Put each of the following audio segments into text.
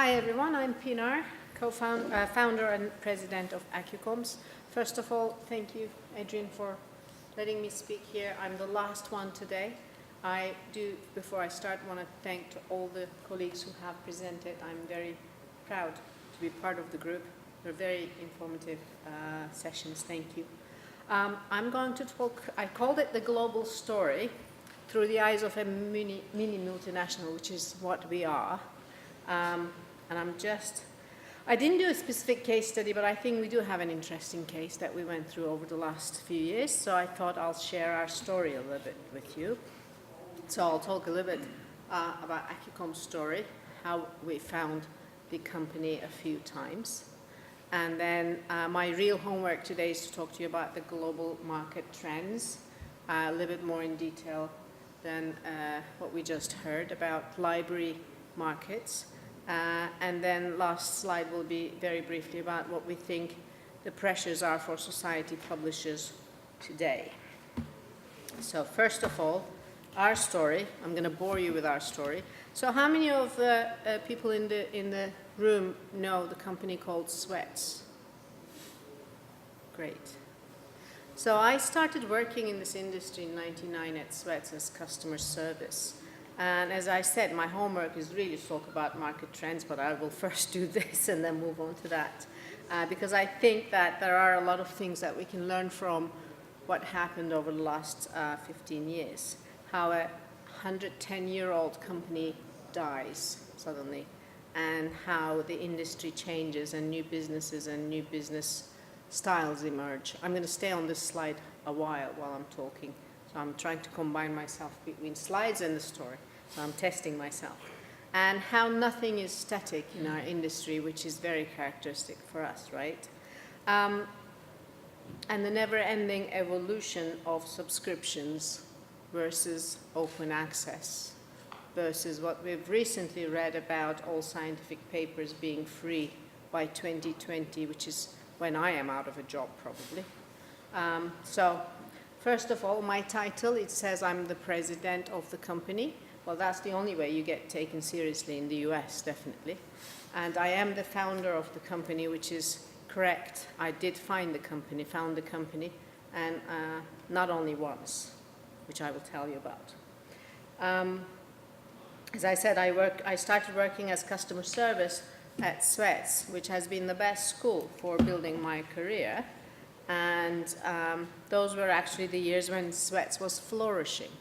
Hi everyone, I'm Pinar, founder and president of Accucoms. First of all, thank you, Erzin, for letting me speak here. I'm the last one today. I do, before I start, want to thank to all the colleagues who have presented. I'm very proud to be part of the group. They're very informative sessions. Thank you. I'm going to talk, I called it the global story through the eyes of a mini multinational, which is what we are. And I didn't do a specific case study, but I think we do have an interesting case that we went through over the last few years. So I thought I'll share our story a little bit with you. So I'll talk a little bit about Accucom's story, how we found the company a few times. And then my real homework today is to talk to you about the global market trends, a little bit more in detail than what we just heard about library markets. And then last slide will be very briefly about what we think the pressures are for society publishers today. So first of all, our story. I'm going to bore you with our story. So how many of the people in the room know the company called Sweats? Great. So I started working in this industry in '99 at Sweats as customer service. And as I said, my homework is really to talk about market trends, but I will first do this and then move on to that. Because I think that there are a lot of things that we can learn from what happened over the last 15 years. How a 110-year-old company dies suddenly, and how the industry changes and new businesses and new business styles emerge. I'm going to stay on this slide a while I'm talking. So I'm trying to combine myself between slides and the story. So I'm testing myself. And how nothing is static in our industry, which is very characteristic for us, right? And the never-ending evolution of subscriptions versus open access versus what we've recently read about all scientific papers being free by 2020, which is when I am out of a job, probably. So first of all, my title, it says I'm the president of the company. Well, that's the only way you get taken seriously in the US, definitely. And I am the founder of the company, which is correct. I did found the company, and not only once, which I will tell you about. As I said, I started working as customer service at Sweats, which has been the best school for building my career. And those were actually the years when Sweats was flourishing,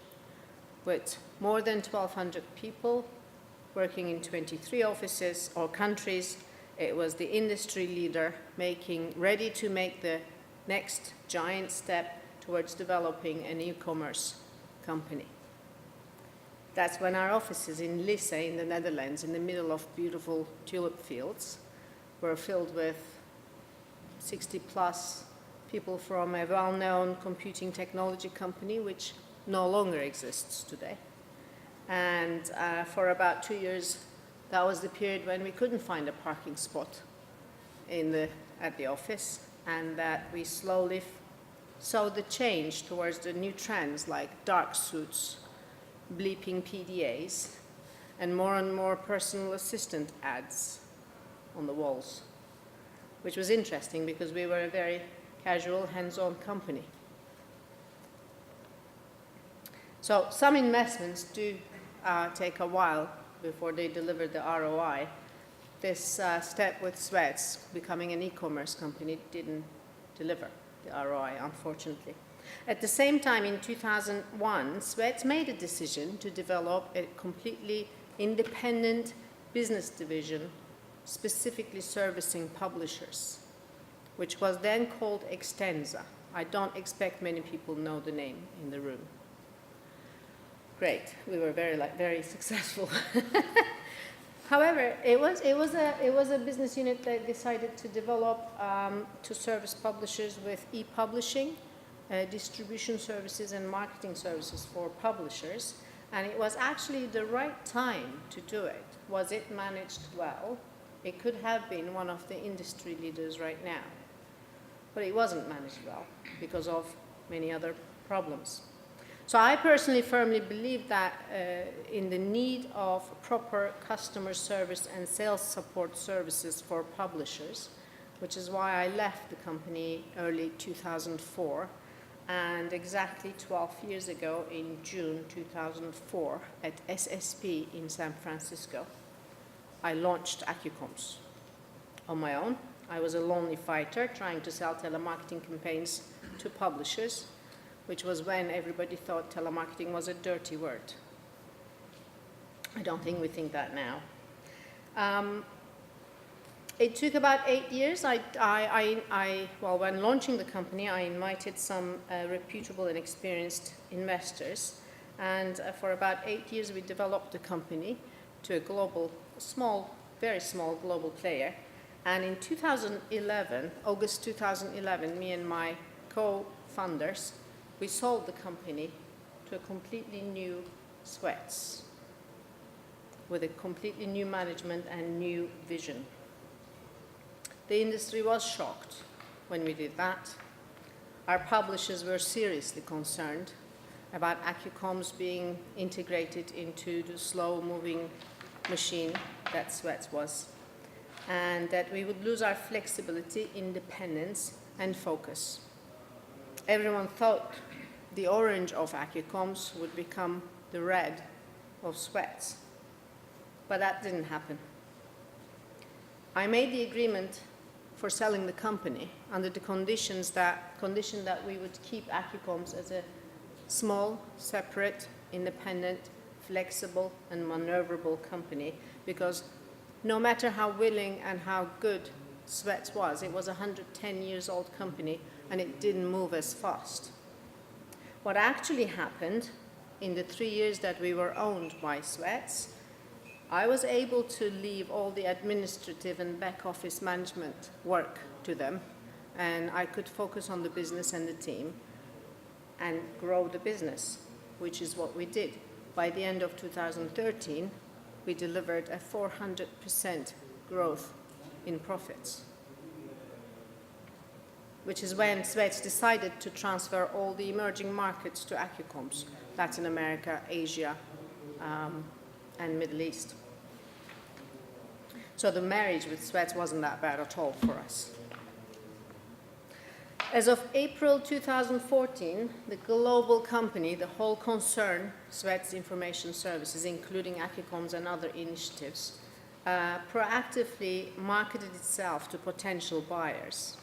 with more than 1,200 people working in 23 offices or countries. It was the industry leader ready to make the next giant step towards developing an e-commerce company. That's when our offices in Lisse in the Netherlands, in the middle of beautiful tulip fields, were filled with 60+ people from a well-known computing technology company, which no longer exists today. And for about 2 years, that was the period when we couldn't find a parking spot at the office, and that we slowly saw the change towards the new trends like dark suits, bleeping PDAs, and more personal assistant ads on the walls, which was interesting because we were a very casual, hands-on company. So some investments do take a while before they deliver the ROI. This step with Sweats, becoming an e-commerce company, didn't deliver the ROI, unfortunately. At the same time, in 2001, Sweats made a decision to develop a completely independent business division, specifically servicing publishers, which was then called Extensa. I don't expect many people know the name in the room. Great, we were very successful. However, it was a business unit that decided to develop to service publishers with e-publishing, distribution services and marketing services for publishers, and it was actually the right time to do it. Was it managed well? It could have been one of the industry leaders right now, but it wasn't managed well because of many other problems. So I personally firmly believe that in the need of proper customer service and sales support services for publishers, which is why I left the company early 2004, and exactly 12 years ago in June 2004 at SSP in San Francisco, I launched AccuComms on my own. I was a lonely fighter trying to sell telemarketing campaigns to publishers, which was when everybody thought telemarketing was a dirty word. I don't think we think that now. It took about 8 years. Well, when launching the company, I invited some reputable and experienced investors. And for about 8 years, we developed the company to a global, very small global player. And in 2011, August 2011, me and my co-founders, we sold the company to a completely new Sweats with a completely new management and new vision. The industry was shocked when we did that. Our publishers were seriously concerned about AccuComms being integrated into the slow-moving machine that Sweats was, and that we would lose our flexibility, independence, and focus. Everyone thought the orange of AccuComms would become the red of Sweats, but that didn't happen. I made the agreement for selling the company under the condition that we would keep AccuComms as a small, separate, independent, flexible, and maneuverable company, because no matter how willing and how good Sweats was, it was a 110 years old company and it didn't move as fast. What actually happened in the 3 years that we were owned by Sweats, I was able to leave all the administrative and back office management work to them, and I could focus on the business and the team and grow the business, which is what we did. By the end of 2013, we delivered a 400% growth in profits, which is when Sweats decided to transfer all the emerging markets to AccuComms, Latin America, Asia, and Middle East. So the marriage with Sweats wasn't that bad at all for us. As of April 2014, the global company, the whole concern, Sweats Information Services, including AccuComms and other initiatives, proactively marketed itself to potential buyers.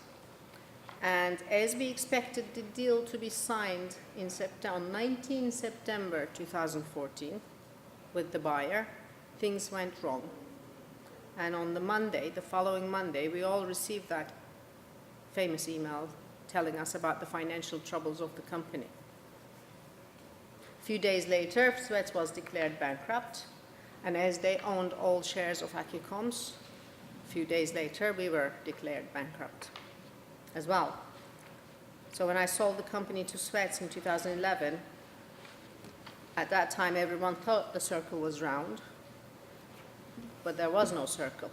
And as we expected the deal to be signed on 19 September 2014 with the buyer, things went wrong. And on the following Monday, we all received that famous email telling us about the financial troubles of the company. A few days later, Sweats was declared bankrupt, and as they owned all shares of AccuComms, a few days later, we were declared bankrupt as well. So when I sold the company to Sweats in 2011, at that time everyone thought the circle was round, but there was no circle.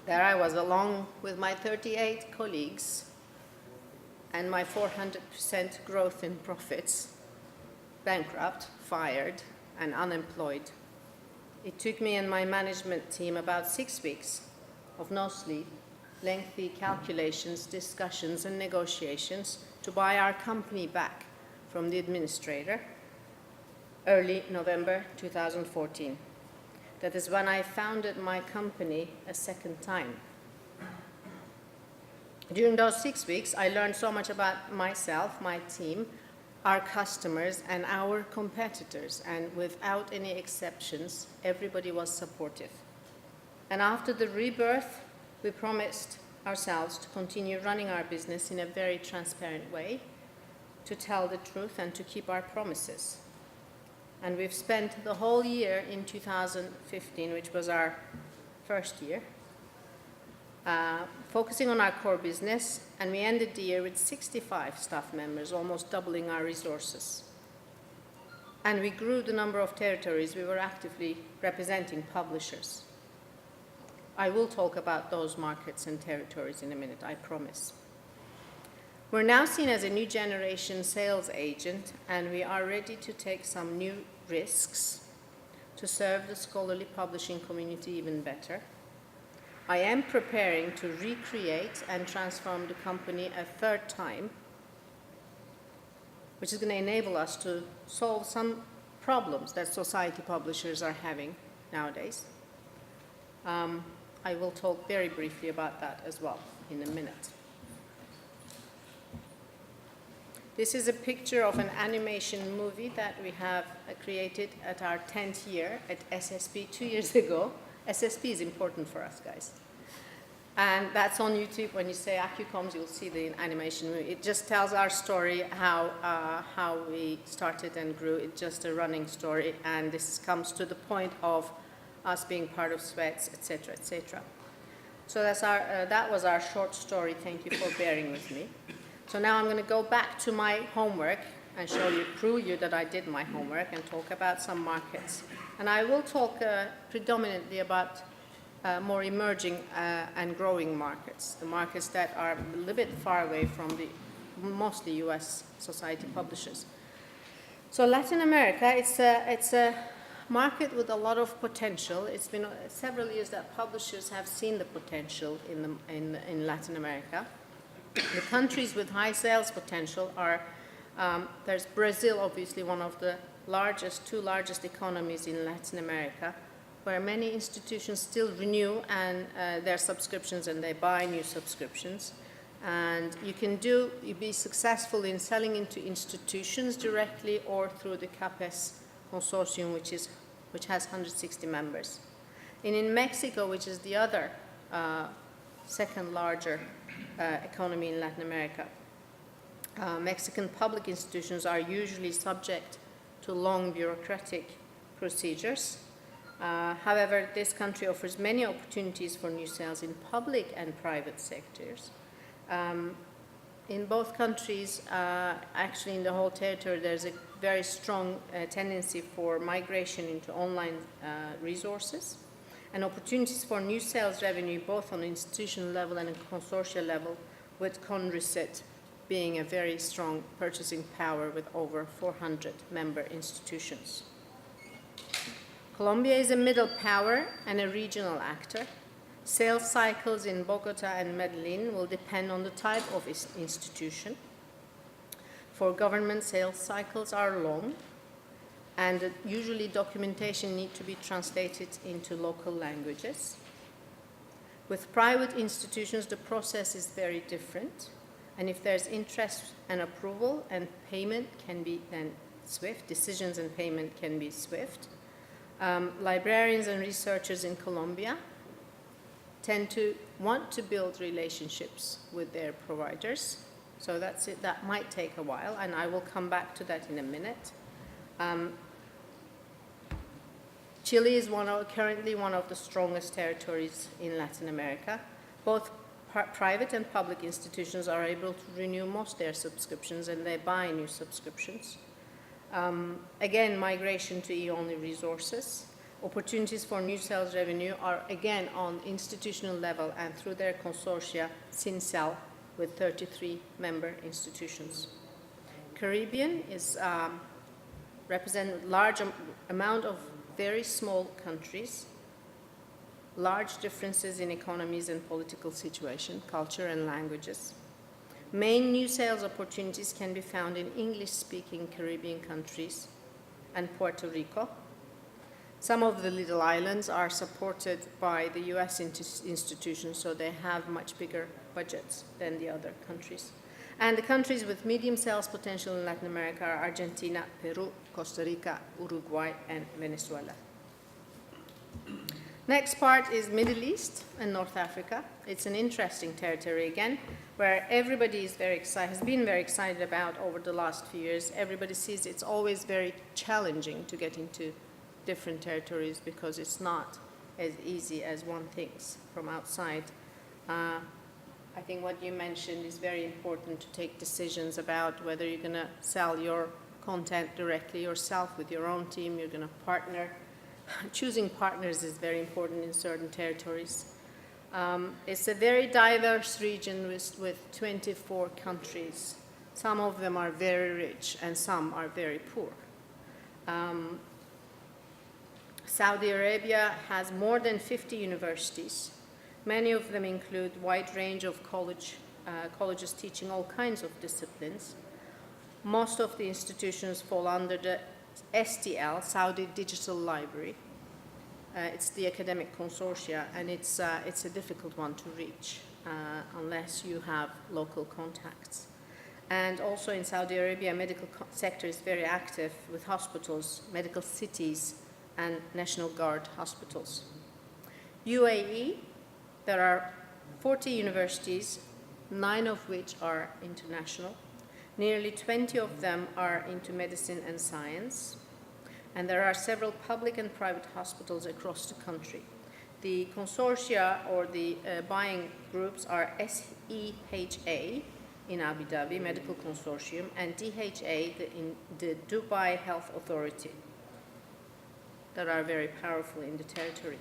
There I was, along with my 38 colleagues and my 400% growth in profits, bankrupt, fired, and unemployed. It took me and my management team about 6 weeks of no sleep, lengthy calculations, discussions, and negotiations to buy our company back from the administrator, early November 2014. That is when I founded my company a second time. During those 6 weeks, I learned so much about myself, my team, our customers, and our competitors, and without any exceptions, everybody was supportive. And after the rebirth, we promised ourselves to continue running our business in a very transparent way, to tell the truth and to keep our promises. And we've spent the whole year in 2015, which was our first year, focusing on our core business, and we ended the year with 65 staff members, almost doubling our resources. And we grew the number of territories we were actively representing publishers. I will talk about those markets and territories in a minute, I promise. We're now seen as a new generation sales agent, and we are ready to take some new risks to serve the scholarly publishing community even better. I am preparing to recreate and transform the company a third time, which is going to enable us to solve some problems that society publishers are having nowadays. I will talk very briefly about that as well in a minute. This is a picture of an animation movie that we have created at our 10th year at SSP 2 years ago. SSP is important for us, guys. And that's on YouTube. When you say AccuComms, you'll see the animation movie. It just tells our story, how we started and grew. It's just a running story, and this comes to the point of us being part of Sweats, etc., etc. So that was our short story. Thank you for bearing with me. So now I'm going to go back to my homework and prove you that I did my homework and talk about some markets. And I will talk predominantly about more emerging and growing markets, the markets that are a little bit far away from the mostly US society publishers. So Latin America, it's a market with a lot of potential. It's been several years that publishers have seen the potential in Latin America. The countries with high sales potential are, there's Brazil, obviously one of the two largest economies in Latin America, where many institutions still renew their subscriptions and they buy new subscriptions. And you can be successful in selling into institutions directly or through the CAPES consortium, which has 160 members. And in Mexico, which is the other second larger economy in Latin America, Mexican public institutions are usually subject to long bureaucratic procedures. However, this country offers many opportunities for new sales in public and private sectors. In both countries, actually in the whole territory, there's a very strong tendency for migration into online resources and opportunities for new sales revenue both on institutional level and a consortia level, with CONRICET being a very strong purchasing power with over 400 member institutions. Colombia is a middle power and a regional actor. Sales cycles in Bogota and Medellin will depend on the type of institution. For government, sales cycles are long, and usually documentation needs to be translated into local languages. With private institutions, the process is very different, and if there's interest and approval, and payment can be then swift, decisions and payment can be swift. Librarians and researchers in Colombia tend to want to build relationships with their providers. So that's it. That might take a while, and I will come back to that in a minute. Chile is currently one of the strongest territories in Latin America. Both private and public institutions are able to renew most of their subscriptions, and they buy new subscriptions. Again, migration to e-only resources. Opportunities for new sales revenue are again on institutional level and through their consortia, SINCEL, with 33 member institutions. Caribbean is represent a large amount of very small countries, large differences in economies and political situation, culture and languages. Main new sales opportunities can be found in English-speaking Caribbean countries and Puerto Rico. Some of the little islands are supported by the US institutions, so they have much bigger budgets than the other countries. And the countries with medium sales potential in Latin America are Argentina, Peru, Costa Rica, Uruguay, and Venezuela. Next part is Middle East and North Africa. It's an interesting territory again, where everybody is has been very excited about over the last few years. Everybody sees it's always very challenging to get into different territories because it's not as easy as one thinks from outside. I think what you mentioned is very important, to take decisions about whether you're going to sell your content directly yourself with your own team, you're going to partner. Choosing partners is very important in certain territories. It's a very diverse region with 24 countries. Some of them are very rich and some are very poor. Saudi Arabia has more than 50 universities. Many of them include a wide range of colleges teaching all kinds of disciplines. Most of the institutions fall under the SDL, Saudi Digital Library. It's the academic consortia, and it's a difficult one to reach unless you have local contacts. And also in Saudi Arabia, medical sector is very active with hospitals, medical cities, and National Guard hospitals. UAE, there are 40 universities, 9 of which are international. Nearly 20 of them are into medicine and science. And there are several public and private hospitals across the country. The consortia or the buying groups are SEHA in Abu Dhabi, Medical Consortium, and DHA, the Dubai Health Authority, that are very powerful in the territory.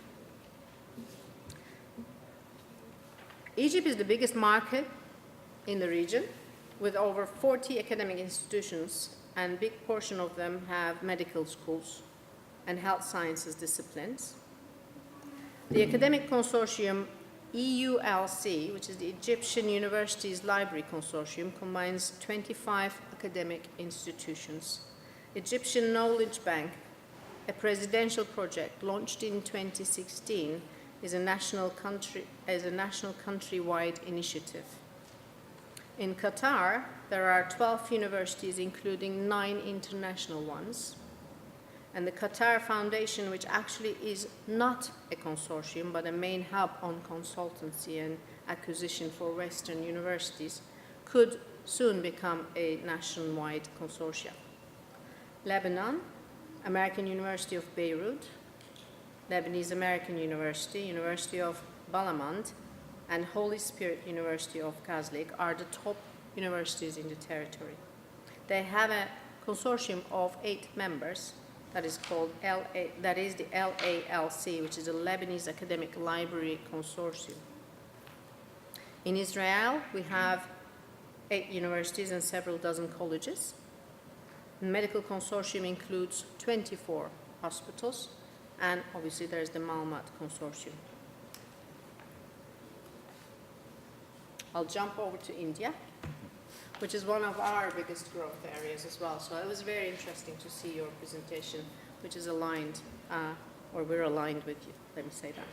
Egypt is the biggest market in the region, with over 40 academic institutions, and a big portion of them have medical schools and health sciences disciplines. The academic consortium EULC, which is the Egyptian Universities Library Consortium, combines 25 academic institutions. Egyptian Knowledge Bank, a presidential project launched in 2016, is a national countrywide initiative. In Qatar, there are 12 universities, including 9 international ones. And the Qatar Foundation, which actually is not a consortium, but a main hub on consultancy and acquisition for Western universities, could soon become a nationwide consortium. Lebanon, American University of Beirut, Lebanese American University, University of Balamand, and Holy Spirit University of Kazlik are the top universities in the territory. They have a consortium of 8 members that is called the LALC, which is the Lebanese Academic Library Consortium. In Israel, we have 8 universities and several dozen colleges. The medical consortium includes 24 hospitals, and obviously there's the Malmat Consortium. I'll jump over to India, which is one of our biggest growth areas as well. So it was very interesting to see your presentation, which is aligned, or we're aligned with you, let me say that.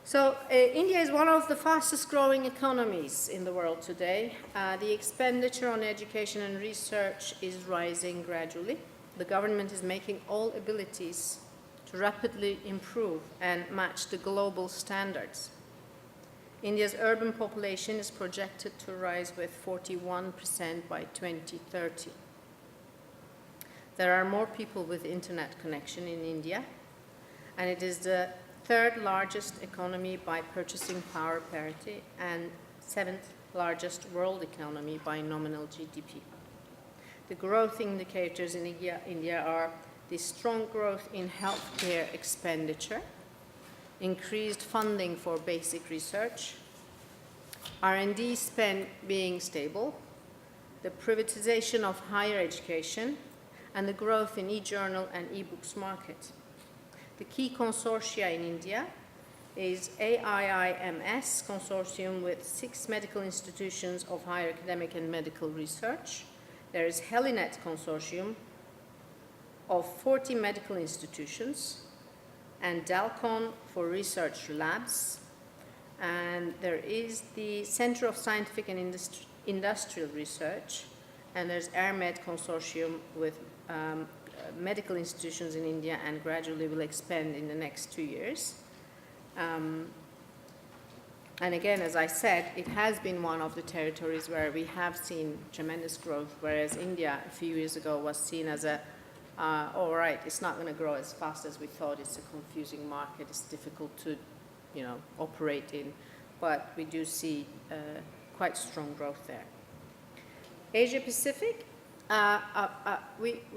So India is one of the fastest growing economies in the world today. The expenditure on education and research is rising gradually. The government is making all abilities to rapidly improve and match the global standards. India's urban population is projected to rise with 41% by 2030. There are more people with internet connection in India, and it is the 3rd largest economy by purchasing power parity and 7th largest world economy by nominal GDP. The growth indicators in India are the strong growth in healthcare expenditure, increased funding for basic research, R&D spend being stable, the privatization of higher education, and the growth in e-journal and e-books market. The key consortia in India is AIIMS consortium with 6 medical institutions of higher academic and medical research. There is Helinet consortium of 40 medical institutions, and Dalcon for research labs, and there is the Center of Scientific and Industrial Research, and there's AirMed consortium with medical institutions in India, and gradually will expand in the next 2 years. And again, as I said, it has been one of the territories where we have seen tremendous growth, whereas India a few years ago was seen as all right, it's not going to grow as fast as we thought. It's a confusing market. It's difficult to, operate in. But we do see quite strong growth there. Asia Pacific,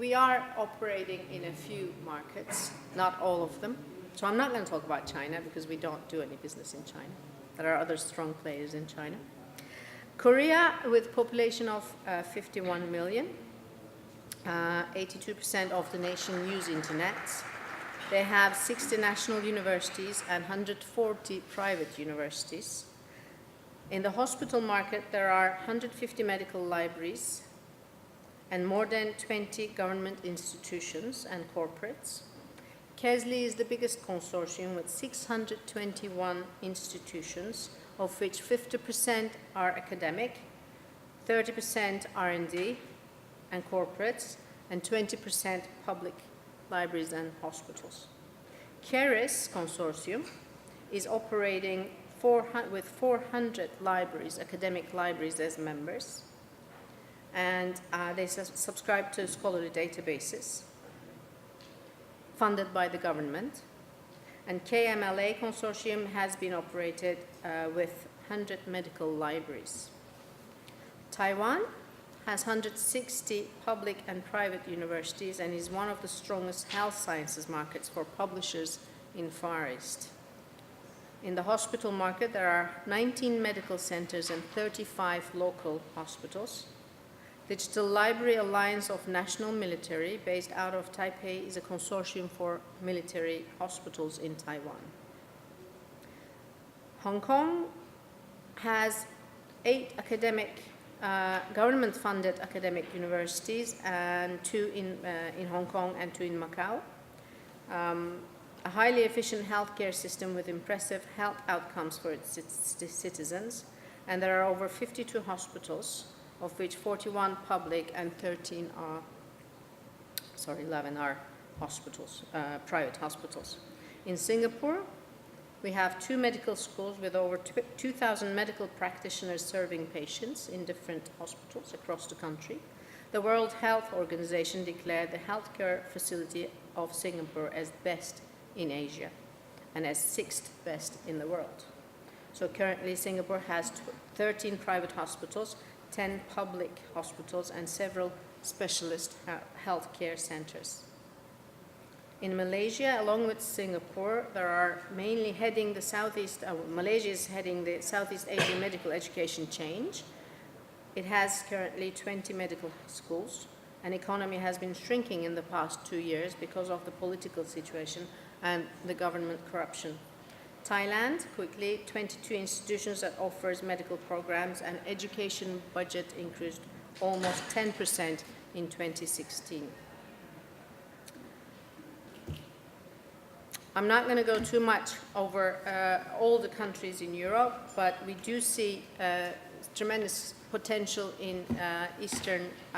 we are operating in a few markets, not all of them. So I'm not going to talk about China because we don't do any business in China. There are other strong players in China. Korea, with a population of 51 million, 82% of the nation use internet. They have 60 national universities and 140 private universities. In the hospital market, there are 150 medical libraries and more than 20 government institutions and corporates. KESLI is the biggest consortium with 621 institutions, of which 50% are academic, 30% R&D and corporates, and 20% public libraries and hospitals. KERIS consortium is operating with 400 libraries, academic libraries as members, and they subscribe to scholarly databases funded by the government. And KMLA consortium has been operated with 100 medical libraries. Taiwan has 160 public and private universities and is one of the strongest health sciences markets for publishers in Far East. In the hospital market, there are 19 medical centers and 35 local hospitals. Digital Library Alliance of National Military, based out of Taipei, is a consortium for military hospitals in Taiwan. Hong Kong has 8 government-funded academic universities, and 2 in Hong Kong and 2 in Macau. A highly efficient healthcare system with impressive health outcomes for its citizens, and there are over 52 hospitals, of which 41 public and 11 are hospitals, private hospitals. In Singapore, we have 2 medical schools with over 2,000 medical practitioners serving patients in different hospitals across the country. The World Health Organization declared the healthcare facility of Singapore as best in Asia and as 6th best in the world. So currently Singapore has 13 private hospitals, 10 public hospitals, and several specialist healthcare centers. In Malaysia, along with Singapore, there are mainly heading the Malaysia is heading the Southeast Asian medical education change. It has currently 20 medical schools, and economy has been shrinking in the past 2 years because of the political situation and the government corruption. Thailand, quickly, 22 institutions that offers medical programs, and education budget increased almost 10% in 2016. I'm not going to go too much over all the countries in Europe, but we do see tremendous potential in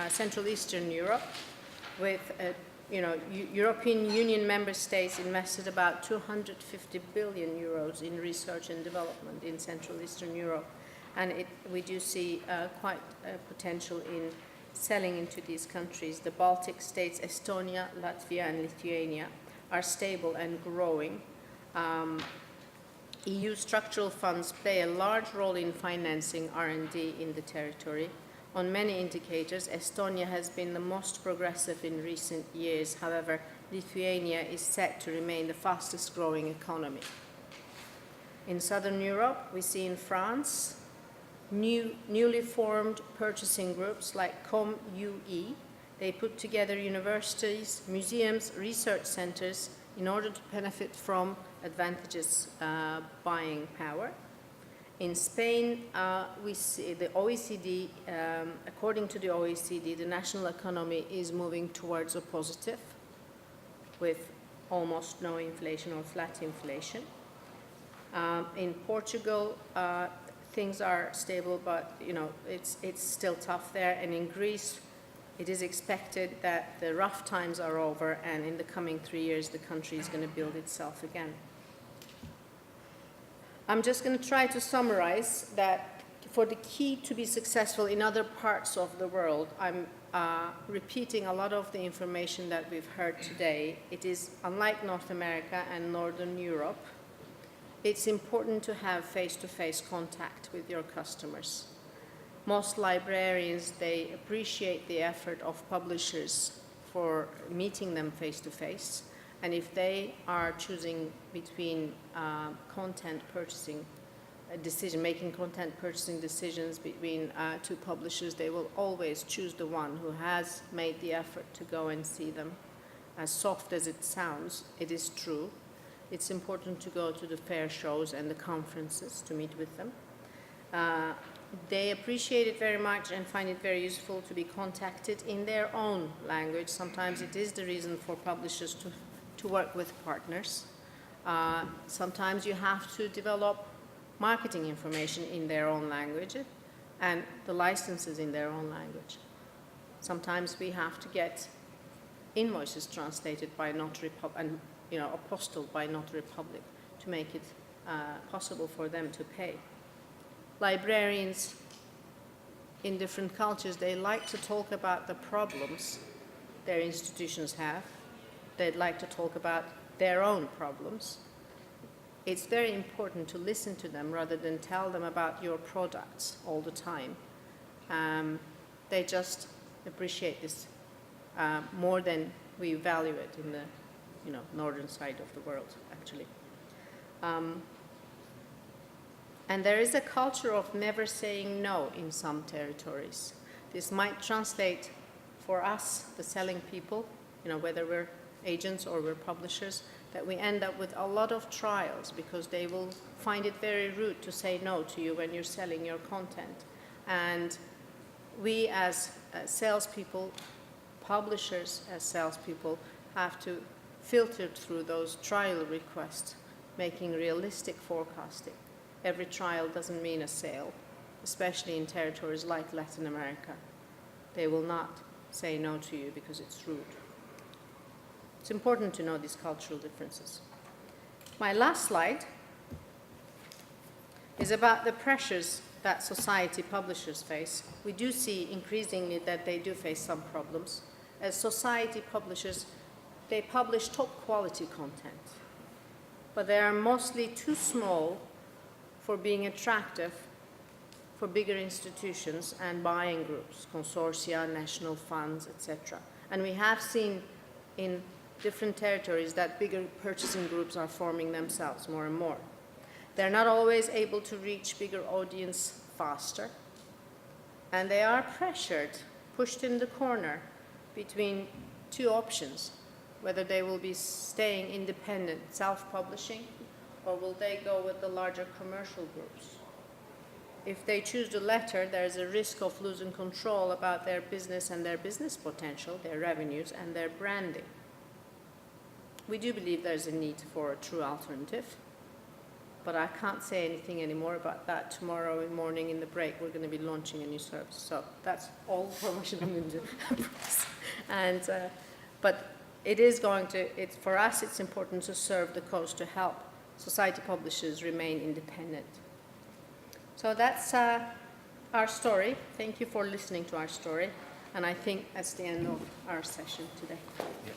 Central Eastern Europe, with European Union member states invested about 250 billion euros in research and development in Central Eastern Europe, and we do see quite potential in selling into these countries. The Baltic states, Estonia, Latvia, and Lithuania, are stable and growing. EU structural funds play a large role in financing R&D in the territory. On many indicators, Estonia has been the most progressive in recent years. However, Lithuania is set to remain the fastest growing economy. In Southern Europe, we see in France newly formed purchasing groups like ComUE. They put together universities, museums, research centers in order to benefit from advantageous buying power. In Spain, we see the OECD, according to the OECD, the national economy is moving towards a positive with almost no inflation or flat inflation. In Portugal, things are stable, but it's still tough there. And in Greece, it is expected that the rough times are over, and in the coming 3 years, the country is going to build itself again. I'm just going to try to summarize that for the key to be successful in other parts of the world, I'm repeating a lot of the information that we've heard today. It is unlike North America and Northern Europe. It's important to have face-to-face contact with your customers. Most librarians, they appreciate the effort of publishers for meeting them face-to-face, And if they are choosing between content purchasing making content purchasing decisions between two publishers, they will always choose the one who has made the effort to go and see them. As soft as it sounds, it is true. It's important to go to the fair shows and the conferences to meet with them. They appreciate it very much and find it very useful to be contacted in their own language. Sometimes it is the reason for publishers to work with partners. Sometimes you have to develop marketing information in their own language and the licenses in their own language. Sometimes we have to get invoices translated by notary and apostilled by notary public to make it possible for them to pay. Librarians in different cultures, they like to talk about the problems their institutions have. They'd like to talk about their own problems. It's very important to listen to them rather than tell them about your products all the time. They just appreciate this more than we value it in the northern side of the world, actually. And there is a culture of never saying no in some territories. This might translate for us, the selling people, whether we're agents or we're publishers, that we end up with a lot of trials because they will find it very rude to say no to you when you're selling your content. And we as salespeople, publishers as salespeople, have to filter through those trial requests, making realistic forecasting. Every trial doesn't mean a sale, especially in territories like Latin America. They will not say no to you because it's rude. It's important to know these cultural differences. My last slide is about the pressures that society publishers face. We do see increasingly that they do face some problems. As society publishers, they publish top quality content, but they are mostly too small for being attractive for bigger institutions and buying groups, consortia, national funds, etc. And we have seen in different territories that bigger purchasing groups are forming themselves more and more. They're not always able to reach bigger audience faster, and they are pressured, pushed in the corner between two options, whether they will be staying independent, self-publishing, or will they go with the larger commercial groups. If they choose the latter, there's a risk of losing control about their business and their business potential, their revenues, and their branding. We do believe there's a need for a true alternative, but I can't say anything anymore about that. Tomorrow morning in the break, we're going to be launching a new service. So that's all the promotion I'm going to do. But it is going to, for us, it's important to serve the cause to help society publishers remain independent. So that's our story. Thank you for listening to our story. And I think that's the end of our session today. Yeah.